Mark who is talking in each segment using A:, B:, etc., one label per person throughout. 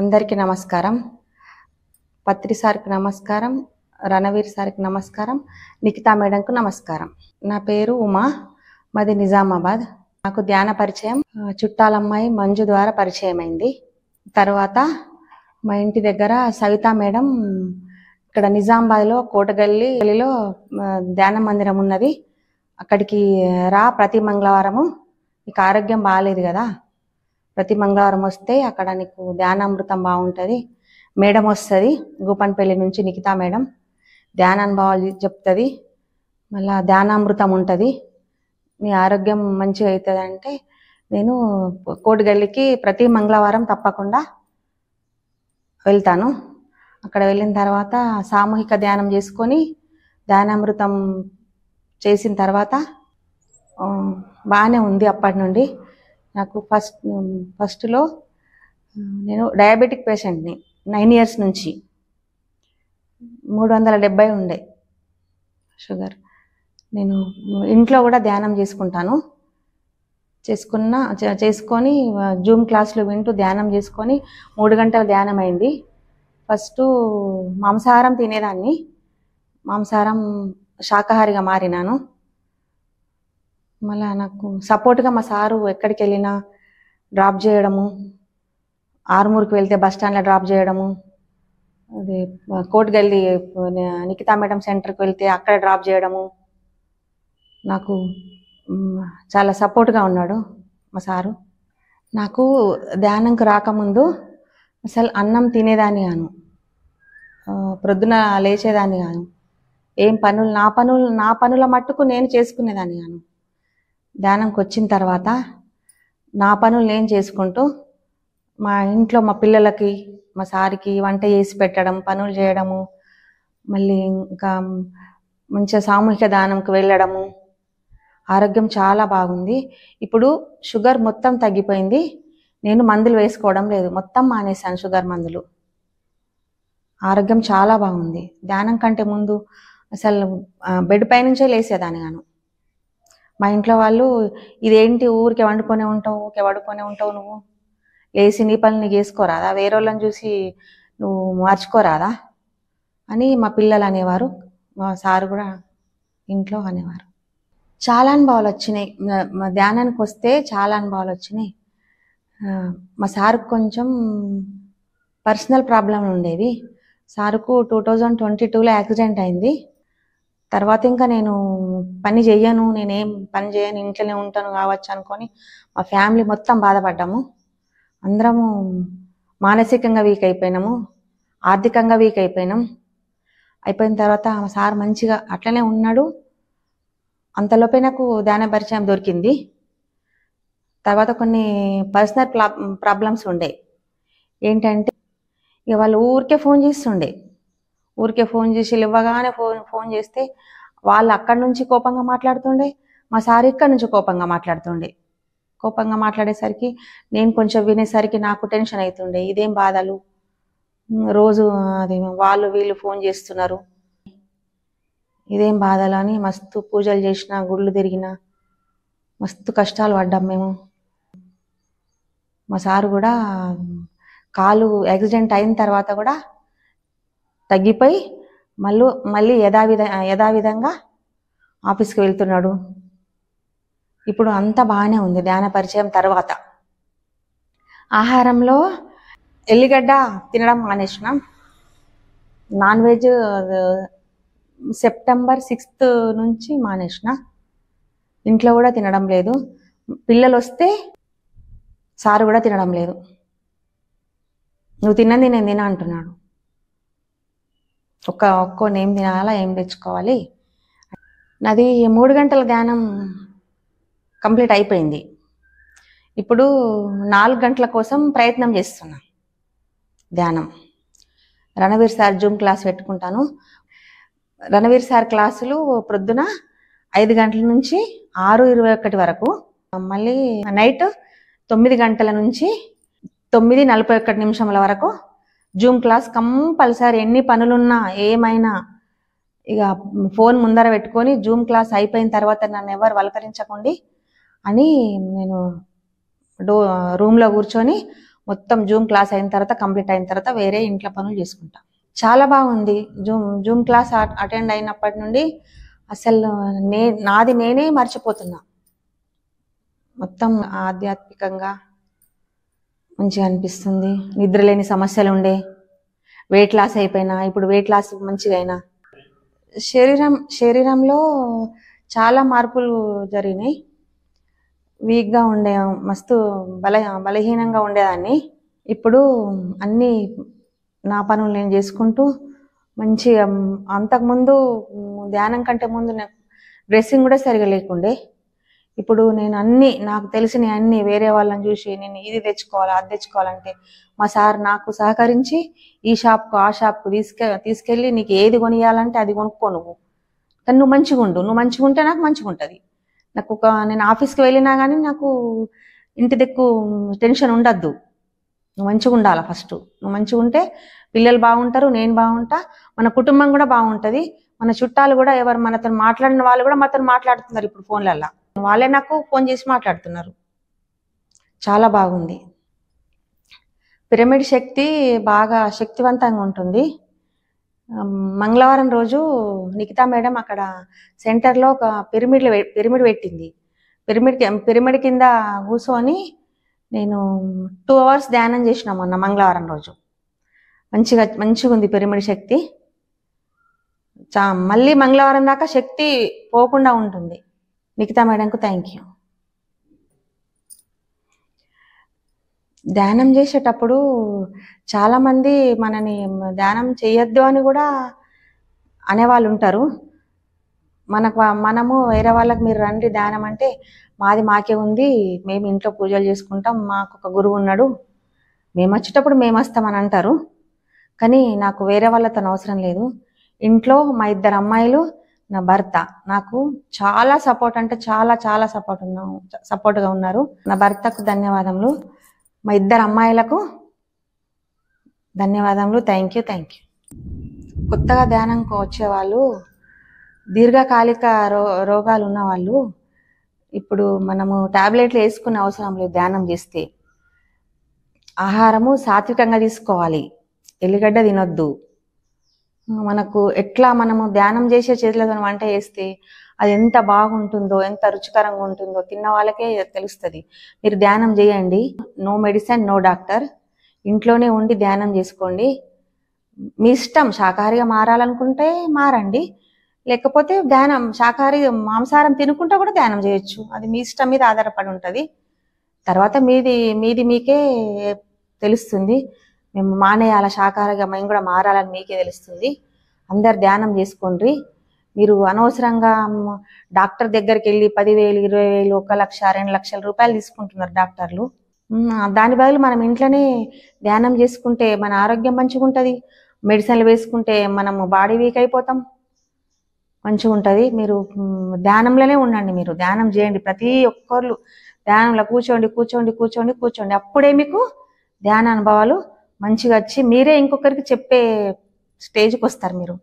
A: అందరికీ నమస్కారం. పత్రి సార్కి నమస్కారం, రణవీర్ సార్కి నమస్కారం, నిఖితా మేడంకు నమస్కారం. నా పేరు ఉమా, మాది నిజామాబాద్. నాకు ధ్యాన పరిచయం చుట్టాలమ్మాయి మంజు ద్వారా పరిచయం అయింది. తర్వాత మా ఇంటి దగ్గర సవితా మేడం ఇక్కడ నిజామాబాద్లో కోటగల్లిలో ధ్యాన మందిరం ఉన్నది, అక్కడికి రా ప్రతి మంగళవారము, నీకు ఆరోగ్యం బాగాలేదు కదా, ప్రతి మంగళవారం వస్తే అక్కడ నీకు ధ్యానామృతం బాగుంటుంది. మేడం వస్తుంది గూపన్పల్లి నుంచి, నిఖితా మేడం ధ్యానానుభవాలు చెప్తుంది, మళ్ళీ ధ్యానామృతం ఉంటుంది, నీ ఆరోగ్యం మంచిగా అవుతుంది అంటే నేను కోటగల్లికి ప్రతి మంగళవారం తప్పకుండా వెళ్తాను. అక్కడ వెళ్ళిన తర్వాత సామూహిక ధ్యానం చేసుకొని ధ్యానామృతం చేసిన తర్వాత బాగానే ఉంది. అప్పటి నుండి నాకు ఫస్ట్లో నేను డయాబెటిక్ పేషెంట్ని, 9 years నుంచి 370 ఉండే షుగర్. నేను ఇంట్లో కూడా ధ్యానం చేసుకొని జూమ్ క్లాసులు వింటూ ధ్యానం చేసుకొని 3 గంటల ధ్యానం అయింది. ఫస్ట్ మాంసాహారం తినేదాన్ని, మాంసాహారం శాకాహారిగా మారినాను. మళ్ళీ నాకు సపోర్ట్గా మా సారు ఎక్కడికి వెళ్ళినా డ్రాప్ చేయడము, ఆర్మూర్కి వెళ్తే బస్ స్టాండ్లో డ్రాప్ చేయడము, అది కోటగల్లి నిఖితా మేడం సెంటర్కి వెళ్తే అక్కడ డ్రాప్ చేయడము, నాకు చాలా సపోర్ట్గా ఉన్నాడు మా సారు. నాకు ధ్యానంకి రాకముందు అసలు అన్నం తినేదాన్ని కాను, ప్రొద్దున లేచేదాన్ని కాను, ఏం నా పనుల మట్టుకు నేను చేసుకునేదాన్ని కాను. ధ్యానంకి వచ్చిన తర్వాత నా పనులు నేను చేసుకుంటూ మా ఇంట్లో మా పిల్లలకి మా సారికి వంట చేసి పెట్టడం, పనులు చేయడము, మళ్ళీ ఇంకా మంచిగా సామూహిక ధ్యానంకి వెళ్ళడము, ఆరోగ్యం చాలా బాగుంది. ఇప్పుడు షుగర్ మొత్తం తగ్గిపోయింది. నేను మందులు వేసుకోవడం లేదు, మొత్తం మానేశాను షుగర్ మందులు. ఆరోగ్యం చాలా బాగుంది. ధ్యానం కంటే ముందు అసలు బెడ్ పై నుంచే లేసేదాన్ని గాను. మా ఇంట్లో వాళ్ళు ఇదేంటి ఊరికే వండుకొనే ఉంటావు, నువ్వు లేచి నీ పనులు నీకు వేసుకోరాదా, వేరే వాళ్ళని చూసి నువ్వు మార్చుకోరాదా అని మా పిల్లలు అనేవారు, మా సారు కూడా ఇంట్లో అనేవారు. చాలా అనుభవాలు వచ్చినాయి. మా ధ్యానానికి వస్తే చాలా అనుభవాలు వచ్చినాయి. మా సారుకు కొంచెం పర్సనల్ ప్రాబ్లం ఉండేవి. సారుకు 2022లో యాక్సిడెంట్ అయింది. తర్వాత ఇంకా నేను నేనేం పని చేయను, ఇంట్లోనే ఉంటాను కావచ్చు అనుకొని మా ఫ్యామిలీ మొత్తం బాధపడ్డాము. అందరము మానసికంగా వీక్ అయిపోయినాము, ఆర్థికంగా వీక్ అయిపోయినాం. అయిపోయిన తర్వాత మా సార్ మంచిగా అట్లనే ఉన్నాడు. అంతలోపే నాకు ధ్యాన పరిచయం దొరికింది. తర్వాత కొన్ని పర్సనల్ ప్రాబ్లమ్స్ ఉండే. ఏంటంటే ఇక వాళ్ళు ఊరికే ఫోన్ చేసి ఇవ్వగానే ఫోన్ చేస్తే వాళ్ళు అక్కడి నుంచి కోపంగా మాట్లాడుతుండే, మా సార్ ఇక్కడి నుంచి కోపంగా మాట్లాడేసరికి నేను కొంచెం వినేసరికి నాకు టెన్షన్ అవుతుండే. ఇదేం బాధలు, రోజు అది వాళ్ళు వీళ్ళు ఫోన్ చేస్తున్నారు, ఇదేం బాధలు అని మస్తు పూజలు చేసిన, గుళ్ళు తిరిగిన, మస్తు కష్టాలు పడ్డాం మేము. మా సారు కూడా కాలు యాక్సిడెంట్ అయిన తర్వాత కూడా తగ్గిపోయి మళ్ళీ యథావిధంగా ఆఫీస్కి వెళ్తున్నాడు. ఇప్పుడు అంతా బాగానే ఉంది. ధ్యాన పరిచయం తర్వాత ఆహారంలో ఎల్లిగడ్డ తినడం మానేసినాం. నాన్ వెజ్ September 6th నుంచి మానేసిన. ఇంట్లో కూడా తినడం లేదు. పిల్లలు వస్తే సారు కూడా తినడం లేదు. నువ్వు తిన్నది నేను తిన అంటున్నాడు. ఒక్కోని ఏం తినాలా, ఏం తెచ్చుకోవాలి. నాది 3 గంటల ధ్యానం కంప్లీట్ అయిపోయింది. ఇప్పుడు 4 గంటల కోసం ప్రయత్నం చేస్తున్నా ధ్యానం. రణవీర్ సార్ జూమ్ క్లాస్ పెట్టుకుంటాను. రణవీర్ సార్ క్లాసులు ప్రొద్దున 5 గంటల నుంచి 6:21 వరకు, మళ్ళీ నైట్ 9 గంటల నుంచి 9:41 వరకు జూమ్ క్లాస్ కంపల్సరీ. ఎన్ని పనులున్నా ఏమైనా ఇక ఫోన్ ముందర పెట్టుకొని జూమ్ క్లాస్ అయిపోయిన తర్వాత నన్ను ఎవరు వలకరించకండి అని నేను రూమ్లో కూర్చొని మొత్తం జూమ్ క్లాస్ అయిన తర్వాత కంప్లీట్ అయిన తర్వాత వేరే ఇంట్లో పనులు చేసుకుంటా. చాలా బాగుంది. జూమ్ క్లాస్ అటెండ్ అయినప్పటి నుండి అసలు నాది నేనే మర్చిపోతున్నా. మొత్తం ఆధ్యాత్మికంగా మంచిగా అనిపిస్తుంది. నిద్రలేని సమస్యలు ఉండే, వెయిట్ లాస్ అయిపోయినా, ఇప్పుడు వెయిట్ లాస్ మంచిగా అయినా. శరీరంలో చాలా మార్పులు జరిగినాయి. వీక్గా ఉండే, మస్తు బలహీనంగా ఉండేదాన్ని. ఇప్పుడు అన్నీ నా పనులు నేను చేసుకుంటూ మంచిగా, అంతకుముందు ధ్యానం కంటే ముందు నాకు డ్రెస్సింగ్ కూడా సరిగా లేకుండే. ఇప్పుడు నేను అన్నీ నాకు తెలిసిన అన్నీ వేరే వాళ్ళని చూసి నేను ఇది తెచ్చుకోవాలి అది తెచ్చుకోవాలంటే మా సార్ నాకు సహకరించి ఈ షాప్కు ఆ షాప్కు తీసుకెళ్ళి నీకు ఏది కొనియాలంటే అది కొనుక్కో నువ్వు, కానీ నువ్వు మంచిగా ఉంటే నాకు మంచిగా ఉంటుంది. నాకు నేను ఆఫీస్కి వెళ్ళినా కానీ నాకు ఇంటి దిక్కు టెన్షన్ ఉండద్దు. నువ్వు మంచిగా ఉండాలి. ఫస్ట్ నువ్వు మంచిగా ఉంటే పిల్లలు బాగుంటారు, నేను బాగుంటా, మన కుటుంబం కూడా బాగుంటుంది. మన చుట్టాలు కూడా ఎవరు మనతో మాట్లాడిన వాళ్ళు కూడా మనతో మాట్లాడుతున్నారు. ఇప్పుడు ఫోన్లల్లో వాళ్ళే నాకు ఫోన్ చేసి మాట్లాడుతున్నారు. చాలా బాగుంది. పిరమిడ్ శక్తి బాగా శక్తివంతంగా ఉంటుంది. మంగళవారం రోజు నిఖితా మేడం అక్కడ సెంటర్లో ఒక పిరమిడ్ పెట్టింది. పిరమిడ్ కింద కూర్చొని నేను 2 hours ధ్యానం చేసిన మొన్న మంగళవారం రోజు. మంచిగా ఉంది పిరమిడ్ శక్తి. మళ్ళీ మంగళవారం దాకా శక్తి పోకుండా ఉంటుంది. నిఖితా మేడంకు థ్యాంక్ యూ. ధ్యానం చేసేటప్పుడు చాలామంది మనని ధ్యానం చేయొద్దు అని కూడా అనేవాళ్ళు ఉంటారు. మనము వేరే వాళ్ళకి మీరు రండి ధ్యానం అంటే మాకే ఉంది, మేము ఇంట్లో పూజలు చేసుకుంటాం, మాకు ఒక గురువు ఉన్నాడు, మేము వచ్చేటప్పుడు మేము వస్తామని అంటారు. కానీ నాకు వేరే వాళ్ళతో అవసరం లేదు. ఇంట్లో మా 2 అమ్మాయిలు, నా భర్త నాకు చాలా సపోర్ట్, అంటే చాలా చాలా సపోర్ట్గా ఉన్నారు. నా భర్తకు ధన్యవాదములు, మా 2 అమ్మాయిలకు ధన్యవాదములు. Thank you. కొత్తగా ధ్యానంకు వచ్చేవాళ్ళు, దీర్ఘకాలిక రోగాలు ఉన్నవాళ్ళు ఇప్పుడు మనము టాబ్లెట్లు వేసుకునే అవసరం లేదు. ధ్యానం చేస్తే ఆహారము సాత్వికంగా తీసుకోవాలి, ఎల్లిగడ్డ తినొద్దు. మనకు ఎట్లా మనము ధ్యానం చేసే చేతులతో వంట చేస్తే అది ఎంత బాగుంటుందో, ఎంత రుచికరంగా ఉంటుందో తిన్న వాళ్ళకే తెలుస్తుంది. మీరు ధ్యానం చేయండి. No medicine, no doctor. ఇంట్లోనే ఉండి ధ్యానం చేసుకోండి. మీ ఇష్టం. శాకాహారిగా మారాలనుకుంటే మారండి, లేకపోతే శాకాహారి మాంసాహారం తినుకుంటా కూడా ధ్యానం చేయొచ్చు. అది మీ ఇష్టం మీద ఆధారపడి ఉంటుంది. తర్వాత మీది మీకే తెలుస్తుంది. మేము మానేయాల శాకాహారిగా మేము కూడా మారాలని మీకే తెలుస్తుంది. అందరు ధ్యానం చేసుకోండి. మీరు అనవసరంగా డాక్టర్ దగ్గరికి వెళ్ళి 10,000, 20,000, 1 లక్ష, 2 లక్షల రూపాయలు తీసుకుంటున్నారు డాక్టర్లు. దాని బదులు మనం ఇంట్లోనే ధ్యానం చేసుకుంటే మన ఆరోగ్యం మంచిగా ఉంటుంది. మెడిసిన్లు వేసుకుంటే మనము బాడీ వీక్ అయిపోతాం, మంచిగా ఉంటుంది. మీరు ధ్యానంలోనే ఉండండి. మీరు ధ్యానం చేయండి. ప్రతి ఒక్కరు ధ్యానంలో కూర్చోండి. అప్పుడే మీకు ధ్యాన అనుభవాలు మంచిగా వచ్చి మీరే ఇంకొకరికి చెప్పే స్టేజ్కి వస్తారు. మీరు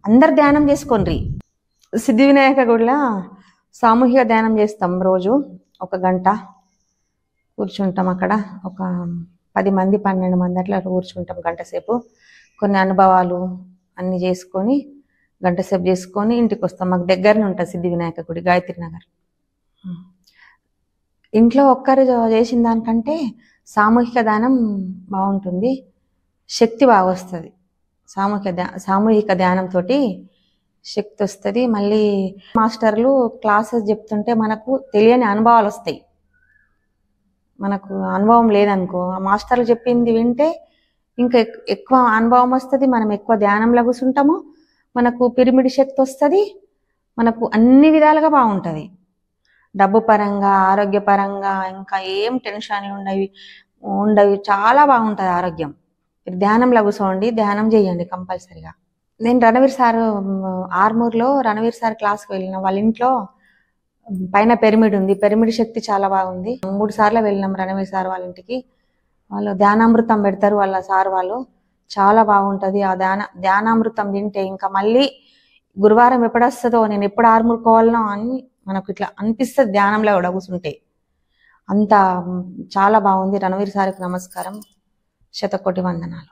A: అందరు ధ్యానం చేసుకోండి. సిద్ధి వినాయక గుడిలో సామూహిక ధ్యానం చేస్తాం. రోజు 1 గంట కూర్చుంటాం. అక్కడ ఒక 10 మంది 12 మంది అట్లా కూర్చుంటాం. గంట సేపు కొన్ని అనుభవాలు అన్నీ చేసుకొని గంట సేపు చేసుకొని ఇంటికి వస్తాం. మాకు దగ్గరనే ఉంటుంది సిద్ధి వినాయక గుడి, గాయత్రి నగర్. ఇంట్లో ఒక్కరు చేసిన దానికంటే సామూహిక ధ్యానం బాగుంటుంది, శక్తి బాగా వస్తుంది. సామూహిక ధ్యానంతో శక్తి వస్తుంది. మళ్ళీ మాస్టర్లు క్లాసెస్ చెప్తుంటే మనకు తెలియని అనుభవాలు వస్తాయి. మనకు అనుభవం లేదనుకో, ఆ మాస్టర్లు చెప్పింది వింటే ఇంకా ఎక్కువ అనుభవం వస్తుంది. మనం ఎక్కువ ధ్యానంలో కూర్చుంటాము, మనకు పిరమిడ్ శక్తి వస్తుంది, మనకు అన్ని విధాలుగా బాగుంటుంది. డబ్బు పరంగా, ఆరోగ్యపరంగా ఇంకా ఏం టెన్షన్ ఉండవి. చాలా బాగుంటుంది ఆరోగ్యం. ధ్యానంలో కూర్చోండి, ధ్యానం చేయండి కంపల్సరిగా. నేను రణవీర్ సార్ ఆర్మూర్లో రణవీర్ సార్ క్లాస్కి వెళ్ళిన. వాళ్ళ ఇంట్లో పైన పిరమిడ్ ఉంది. పిరమిడ్ శక్తి చాలా బాగుంది. 3 సార్లు వెళ్ళినాం రణవీర్ సార్ వాళ్ళ ఇంటికి. వాళ్ళు ధ్యానామృతం పెడతారు వాళ్ళ సార్ వాళ్ళు. చాలా బాగుంటుంది. ఆ ధ్యానామృతం తింటే ఇంకా మళ్ళీ గురువారం ఎప్పుడు వస్తుందో, నేను ఎప్పుడు ఆర్మూరుకోవాలనో అని మనకు ఇట్లా అనిపిస్తుంది ధ్యానంలో కూడా కూర్చుంటే. అంతా చాలా బాగుంది. రణవీర్ సార్కి నమస్కారం, శతకోటి వందనాలు.